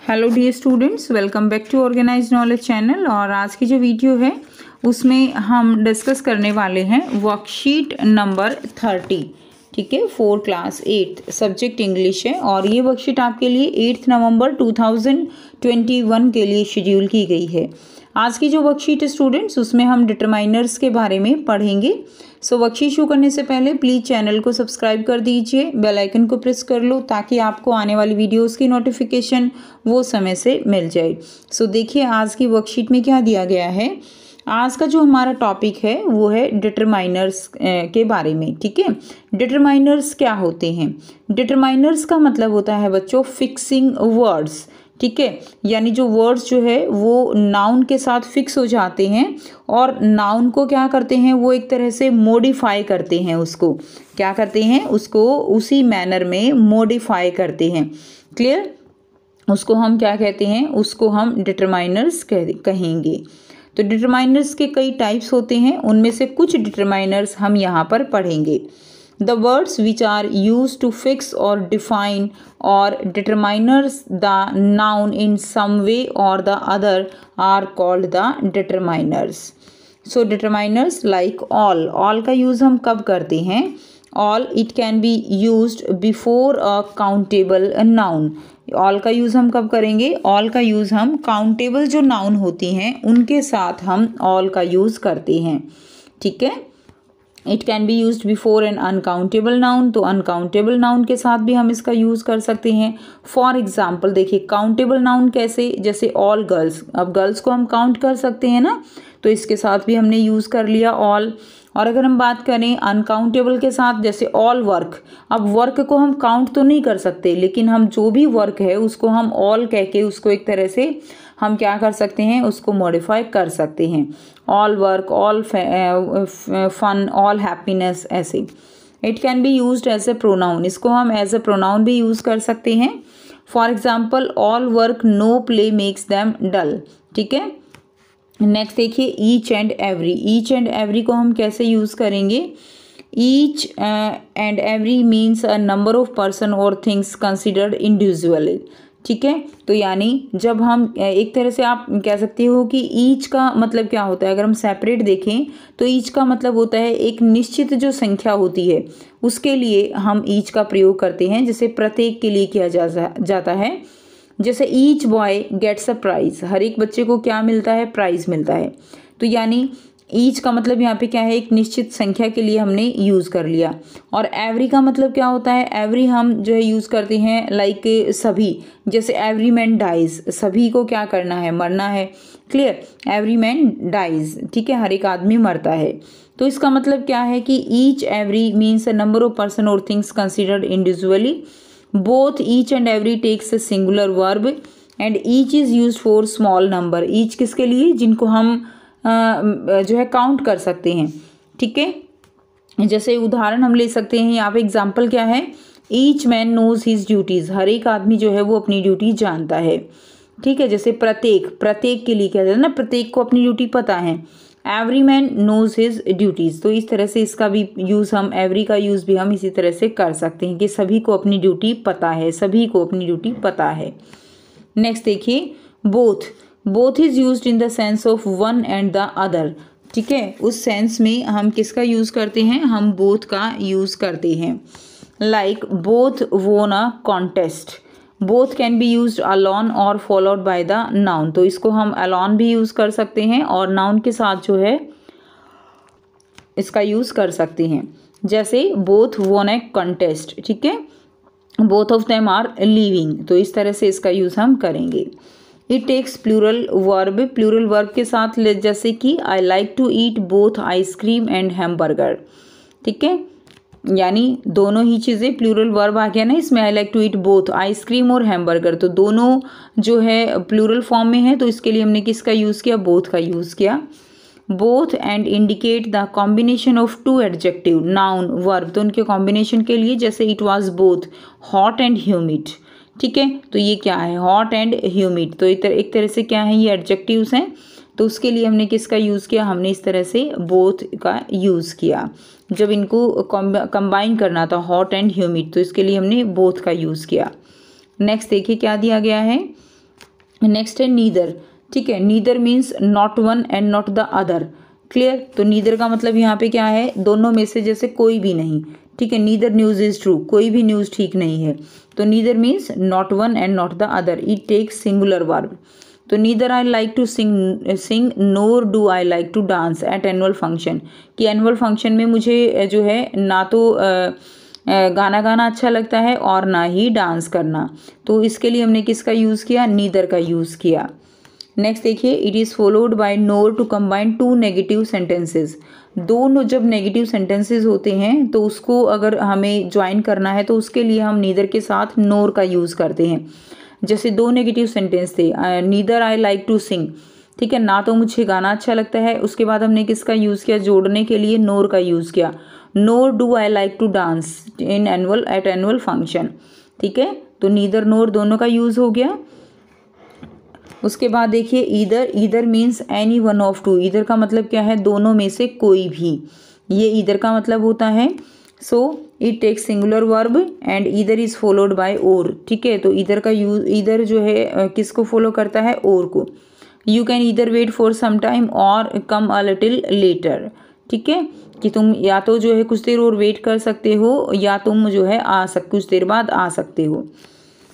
Hello dear students, welcome back to organised knowledge channel. और आज की जो वीडियो है उसमें हम डिस्कस करने वाले हैं वर्कशीट नंबर 30। ठीक है, 4 क्लास 8 सब्जेक्ट इंग्लिश है और ये वर्कशीट आपके लिए 8 नवंबर 2021 के लिए शेड्यूल की गई है। आज की जो वर्कशीट है स्टूडेंट्स, उसमें हम डिटरमाइनर्स के बारे में पढ़ेंगे। सो वर्कशीट शुरू करने से पहले प्लीज़ चैनल को सब्सक्राइब कर दीजिए, बेल आइकन को प्रेस कर लो ताकि आपको आने वाली वीडियोस की नोटिफिकेशन वो समय से मिल जाए। सो देखिए आज की वर्कशीट में क्या दिया गया है। आज का जो हमारा टॉपिक है वो है डिटरमाइनर्स के बारे में। ठीक है, डिटरमाइनर्स क्या होते हैं? डिटरमाइनर्स का मतलब होता है बच्चों फिक्सिंग वर्ड्स। ठीक है, यानी जो वर्ड्स जो है वो नाउन के साथ फिक्स हो जाते हैं और नाउन को क्या करते हैं, वो एक तरह से मॉडिफाई करते हैं। उसको क्या करते हैं, उसको उसी मैनर में मॉडिफाई करते हैं। क्लियर? उसको हम क्या कहते हैं, उसको हम डिटरमाइनर्स कहेंगे। तो डिटरमाइनर्स के कई टाइप्स होते हैं, उनमें से कुछ डिटरमाइनर्स हम यहाँ पर पढ़ेंगे। The words which are used to fix or define or determiners the noun in some way or the other are called the determiners. So determiners like all का use हम कब करते हैं? All it can be used before a countable noun. all का use हम कब करेंगे? all का यूज़ हम काउंटेबल जो नाउन होती हैं उनके साथ हम all का यूज़ करते हैं। ठीक है, it can B use before N uncountable noun, तो अनकाउंटेबल नाउन के साथ भी हम इसका यूज़ कर सकते हैं। फॉर एग्जाम्पल देखिए काउंटेबल नाउन कैसे, जैसे ऑल गर्ल्स। अब गर्ल्स को हम काउंट कर सकते हैं ना, तो इसके साथ भी हमने यूज़ कर लिया ऑल। और अगर हम बात करें अनकाउंटेबल के साथ, जैसे ऑल वर्क। अब वर्क को हम काउंट तो नहीं कर सकते, लेकिन हम जो भी वर्क है उसको हम ऑल कह के उसको एक तरह से हम क्या कर सकते हैं, उसको मॉडिफाई कर सकते हैं। All work, all fun, all happiness, ऐसे। It can be used as a pronoun, इसको हम एज ए प्रोनाउन भी यूज़ कर सकते हैं। For example all work no play makes them dull. ठीक है, नेक्स्ट देखिए each and every. Each and every को हम कैसे यूज़ करेंगे? Each and every means a number of person और थिंग्स कंसिडर्ड इंडिविजुअली। ठीक है, तो यानी जब हम एक तरह से आप कह सकते हो कि ईच का मतलब क्या होता है, अगर हम सेपरेट देखें तो ईच का मतलब होता है एक निश्चित जो संख्या होती है उसके लिए हम ईच का प्रयोग करते हैं, जैसे प्रत्येक के लिए किया जाता है। जैसे each boy gets a prize, हर एक बच्चे को क्या मिलता है, प्राइज मिलता है। तो यानी ईच का मतलब यहाँ पे क्या है, एक निश्चित संख्या के लिए हमने यूज़ कर लिया। और एवरी का मतलब क्या होता है? एवरी हम जो है यूज़ करते हैं लाइक सभी, जैसे एवरी मैन डाइज, सभी को क्या करना है, मरना है। क्लियर? एवरी मैन डाइज, ठीक है, हर एक आदमी मरता है। तो इसका मतलब क्या है कि each every means a number of person और things considered individually. Both each and every takes a singular verb and each is use for small number. Each किसके लिए? जिनको हम जो है काउंट कर सकते हैं। ठीक है, जैसे उदाहरण हम ले सकते हैं, यहाँ पे एग्जाम्पल क्या है, each man knows his duties, हर एक आदमी जो है वो अपनी ड्यूटी जानता है। ठीक है, जैसे प्रत्येक के लिए क्या है ना, प्रत्येक को अपनी ड्यूटी पता है। Every man knows his duties, तो इस तरह से इसका भी यूज़ हम एवरी का यूज़ भी हम इसी तरह से कर सकते हैं कि सभी को अपनी ड्यूटी पता है, सभी को अपनी ड्यूटी पता है। नेक्स्ट देखिए both is used in the sense of one and the other. ठीक है, उस सेंस में हम किसका यूज़ करते हैं, हम बोथ का यूज़ करते हैं। लाइक बोथ वोन अ contest, both can be used alone और फॉलोड बाय द नाउन, तो इसको हम अलॉन भी यूज़ कर सकते हैं और नाउन के साथ जो है इसका यूज़ कर सकते हैं। जैसे बोथ वोन ए कॉन्टेस्ट, ठीक है, both of them are living, तो इस तरह से इसका यूज़ हम करेंगे। इट टेक्स प्लूरल वर्ब के साथ जैसे कि I like to eat both ice cream and hamburger. ठीक है, यानी दोनों ही चीज़ें, प्लूरल वर्ब आ गया ना इसमें, I like to eat both ice cream और हैमबर्गर, तो दोनों जो है प्लूरल फॉर्म में है, तो इसके लिए हमने किसका यूज़ किया, बोथ का यूज़ किया। Both and indicate the combination of two adjective noun verb, तो उनके कॉम्बिनेशन के लिए, जैसे it was both hot and humid. ठीक है, तो ये क्या है, हॉट एंड ह्यूमिड, तो एक तरह से क्या है, ये एडजेक्टिव्स हैं, तो उसके लिए हमने किसका यूज़ किया, हमने इस तरह से बोथ का यूज़ किया। जब इनको कंबाइन करना था हॉट एंड ह्यूमिड, तो इसके लिए हमने बोथ का यूज़ किया। नेक्स्ट देखिए क्या दिया गया है, नेक्स्ट है नीदर, ठीक है। Neither means not one and not the other, clear. तो नीदर का मतलब यहाँ पे क्या है, दोनों में से जैसे कोई भी नहीं, ठीक है। नीदर न्यूज़ इज ट्रू, कोई भी न्यूज़ ठीक नहीं है। तो neither means not one and not the other, it takes singular verb. तो neither I like to sing nor do I like to dance at annual function, कि annual function में मुझे जो है ना तो गाना गाना अच्छा लगता है और ना ही डांस करना। तो इसके लिए हमने किसका यूज़ किया, नीदर का यूज़ किया। नेक्स्ट देखिए, it is followed by nor to combine two negative sentences. दोनों जब नेगेटिव सेंटेंसेस होते हैं तो उसको अगर हमें ज्वाइन करना है तो उसके लिए हम नीदर के साथ नोर का यूज़ करते हैं। जैसे दो नेगेटिव सेंटेंस थे, neither I like to sing, ठीक है, ना तो मुझे गाना अच्छा लगता है, उसके बाद हमने किसका यूज़ किया, जोड़ने के लिए नोर का यूज़ किया। Nor do I like to dance in annual function, ठीक है। तो नीदर नोर दोनों का यूज़ हो गया। उसके बाद देखिए either, either means any one of two. Either का मतलब क्या है, दोनों में से कोई भी, ये ईदर का मतलब होता है। So it takes singular verb and either is followed by or, ठीक है। तो ईदर का यूज, ईदर जो है किसको फॉलो करता है, और को। You can either wait for some time or come a little letter, ठीक है, कि तुम या तो जो है कुछ देर और वेट कर सकते हो या तुम जो है कुछ देर बाद आ सकते हो।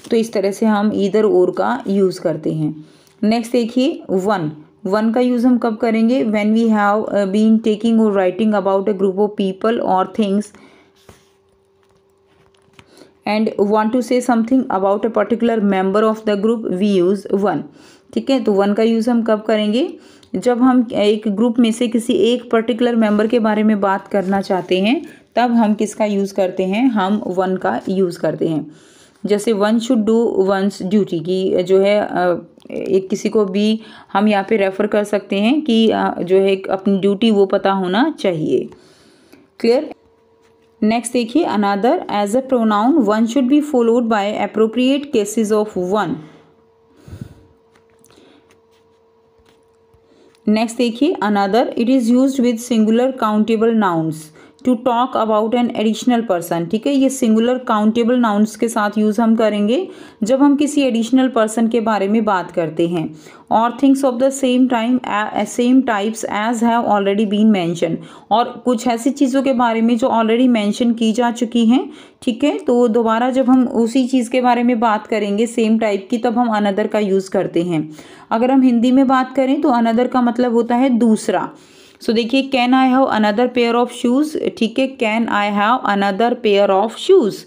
तो इस तरह से हम ईदर और का यूज़ करते हैं। नेक्स्ट देखिए वन, वन का यूज़ हम कब करेंगे, when we have been talking और writing about a group of people और things and want to say something about a particular member of the group, we use one, ठीक है। तो वन का यूज़ हम कब करेंगे, जब हम एक ग्रुप में से किसी एक पर्टिकुलर मेंबर के बारे में बात करना चाहते हैं तब हम किसका यूज़ करते हैं, हम वन का यूज़ करते हैं। जैसे one should do once duty, की जो है एक किसी को भी हम यहाँ पे रेफर कर सकते हैं कि जो है अपनी ड्यूटी वो पता होना चाहिए, क्लियर। नेक्स्ट देखिए another, as a pronoun one should be followed by appropriate cases of one. Next देखिए another, it is used with singular countable nouns to talk about an additional person, ठीक है। ये singular countable nouns के साथ use हम करेंगे जब हम किसी एडिशनल पर्सन के बारे में बात करते हैं। और things of the same types as have already been mention, और कुछ ऐसी चीज़ों के बारे में जो ऑलरेडी मेंशन की जा चुकी हैं, ठीक है। तो दोबारा जब हम उसी चीज़ के बारे में बात करेंगे सेम टाइप की, तब हम अनदर का यूज़ करते हैं। अगर हम हिंदी में बात करें तो अनदर का मतलब होता है दूसरा। सो देखिए, can I have another pair of shoes, ठीक है, can I have another pair of shoes.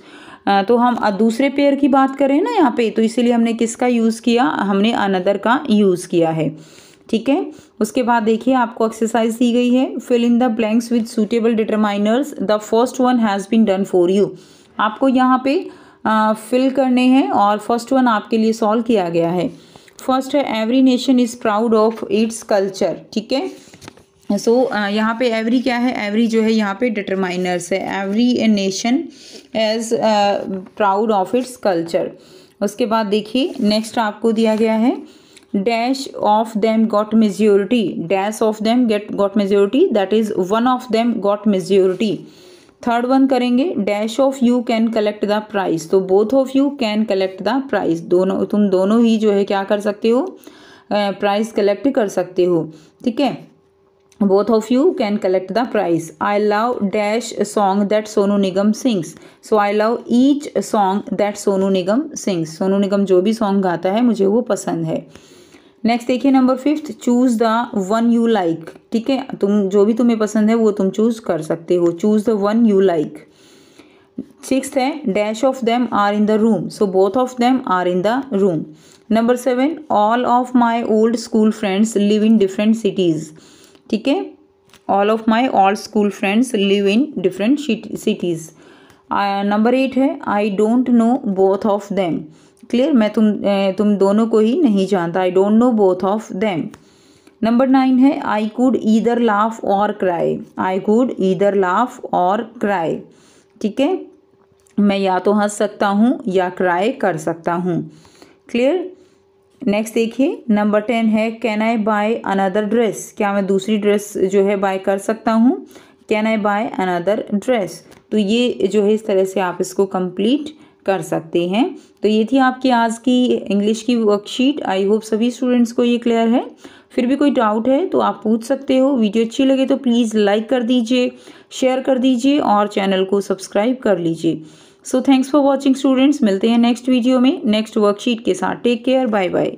तो हम दूसरे पेयर की बात करें ना यहाँ पे, तो इसीलिए हमने किसका यूज़ किया, हमने अनदर का यूज़ किया है, ठीक है। उसके बाद देखिए आपको एक्सरसाइज दी गई है, fill in the blanks with suitable determiners, the first one has been done for you. आपको यहाँ पे फिल करने हैं और फर्स्ट वन आपके लिए सॉल्व किया गया है। फर्स्ट है every nation is proud of its culture, ठीक है। सो यहाँ पे एवरी क्या है, एवरी जो है यहाँ पे डिटरमाइनर्स है, every nation as proud of its culture. उसके बाद देखिए नेक्स्ट आपको दिया गया है, dash of them got majority, dash of them got majority, that is one of them got majority. Third one करेंगे, dash of you can collect the prize, तो both of you can collect the prize, तुम दोनों ही जो है क्या कर सकते हो, प्राइज कलेक्ट कर सकते हो, ठीक है। both of you can collect the prize. I love dash song that Sonu Nigam sings, so I love each song that Sonu Nigam sings. Sonu Nigam जो भी सॉन्ग गाता है मुझे वो पसंद है। नेक्स्ट देखिए number 5, choose the one you like, ठीक है, तुम जो भी तुम्हें पसंद है वो तुम चूज कर सकते हो, choose the one you like. 6th है, dash of them are in the room, so both of them are in the room. Number 7, all of my old school friends live in different cities, ठीक है, all of my old school friends live in different cities. Number 8 है, I don't know both of them, clear, मैं तुम दोनों को ही नहीं जानता, I don't know both of them. Number 9 है, आई कुड ईदर लाफ और cry, I could either laugh और क्राई, ठीक है, मैं या तो हंस सकता हूँ या क्राई कर सकता हूँ, क्लियर। नेक्स्ट देखिए नंबर 10 है, can I by another dress, क्या मैं दूसरी ड्रेस जो है बाय कर सकता हूँ, can I by another dress. तो ये जो है इस तरह से आप इसको कंप्लीट कर सकते हैं। तो ये थी आपकी आज की इंग्लिश की वर्कशीट। आई होप सभी स्टूडेंट्स को ये क्लियर है। फिर भी कोई डाउट है तो आप पूछ सकते हो। वीडियो अच्छी लगे तो प्लीज़ लाइक कर दीजिए, शेयर कर दीजिए और चैनल को सब्सक्राइब कर लीजिए। So thanks for watching students. मिलते हैं नेक्स्ट वीडियो में नेक्स्ट वर्कशीट के साथ। Take care, bye bye.